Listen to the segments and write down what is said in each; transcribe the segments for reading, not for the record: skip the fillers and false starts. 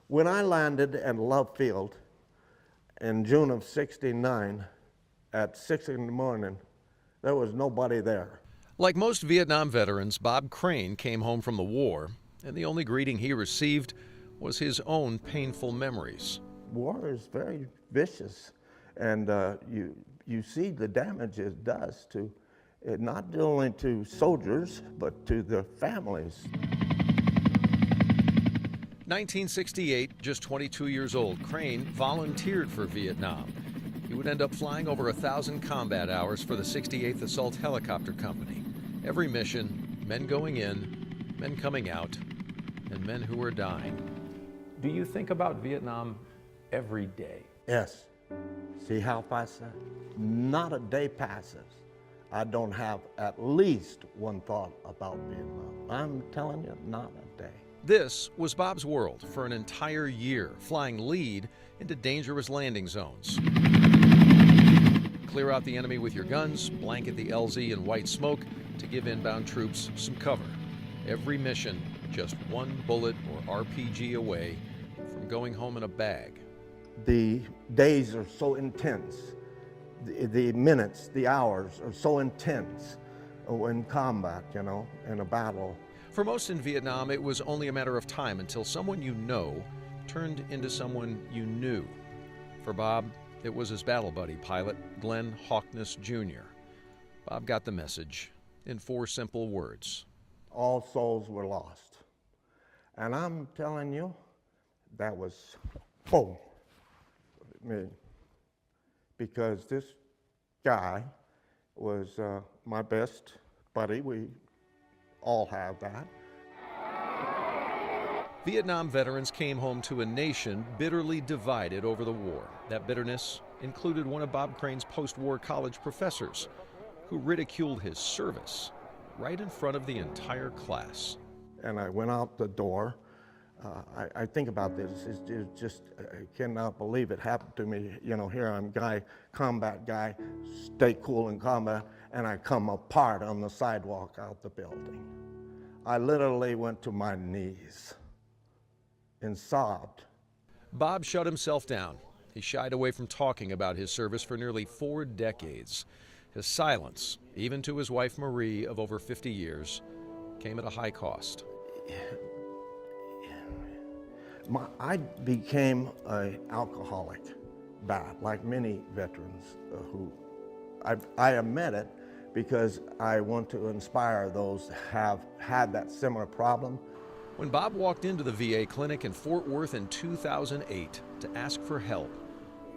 When I landed at Love Field in June of '69 at 6 in the morning, there was nobody there. Like most Vietnam veterans, Bob Crane came home from the war, and the only greeting he received was his own painful memories. War is very vicious, and you see the damage it does to not only to soldiers, but to their families. 1968, just 22 years old, Crane volunteered for Vietnam. He would end up flying over 1,000 combat hours for the 68th Assault Helicopter Company. Every mission, men going in, men coming out, and men who were dying. Do you think about Vietnam every day? Yes. See how fast that? Not a day passes I don't have at least one thought about Vietnam. I'm telling you, not a day. This was Bob's world for an entire year, flying lead into dangerous landing zones. Clear out the enemy with your guns, blanket the LZ in white smoke to give inbound troops some cover. Every mission just one bullet or RPG away from going home in a bag. The days are so intense. The minutes, the hours are so intense in combat, you know, in a battle. For most in Vietnam, it was only a matter of time until someone you know turned into someone you knew. For Bob, it was his battle buddy pilot, Glenn Hawkness Jr. Bob got the message in 4 simple words. All souls were lost. And I'm telling you, that was boom. Me. Because this guy was my best buddy. We all have that. Vietnam veterans came home to a nation bitterly divided over the war. That bitterness included one of Bob Crane's post-war college professors, who ridiculed his service right in front of the entire class. And I went out the door. I think about this, it's just, I cannot believe it happened to me. You know, here I'm combat guy, stay cool in combat, and I come apart on the sidewalk out the building. I literally went to my knees and sobbed. Bob shut himself down. He shied away from talking about his service for nearly 4 decades. His silence, even to his wife Marie of over 50 years, came at a high cost. I became an alcoholic bad, like many veterans who I admit it because I want to inspire those that have had that similar problem. When Bob walked into the VA clinic in Fort Worth in 2008 to ask for help,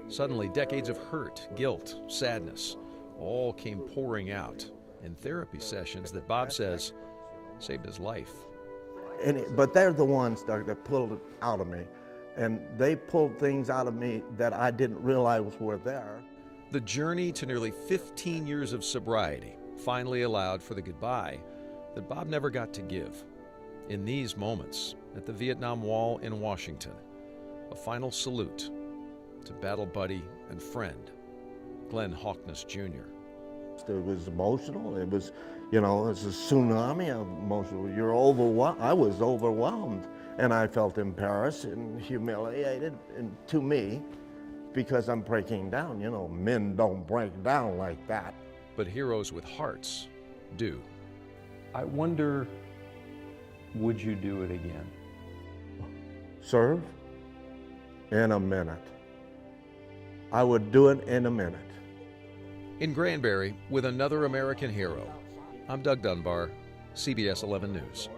suddenly decades of hurt, guilt, sadness all came pouring out in therapy sessions that Bob says saved his life. But they're the ones that pulled it out of me. And they pulled things out of me that I didn't realize were there. The journey to nearly 15 years of sobriety finally allowed for the goodbye that Bob never got to give. In these moments, at the Vietnam Wall in Washington, a final salute to battle buddy and friend, Glenn Hawkness Jr. It was emotional. It was, you know, it's a tsunami of emotional. You're overwhelmed. I was overwhelmed, and I felt embarrassed and humiliated, and to me, because I'm breaking down. You know, men don't break down like that. But heroes with hearts do. I wonder, would you do it again? Serve? In a minute. I would do it in a minute. In Granbury, with another American hero, I'm Doug Dunbar, CBS 11 News.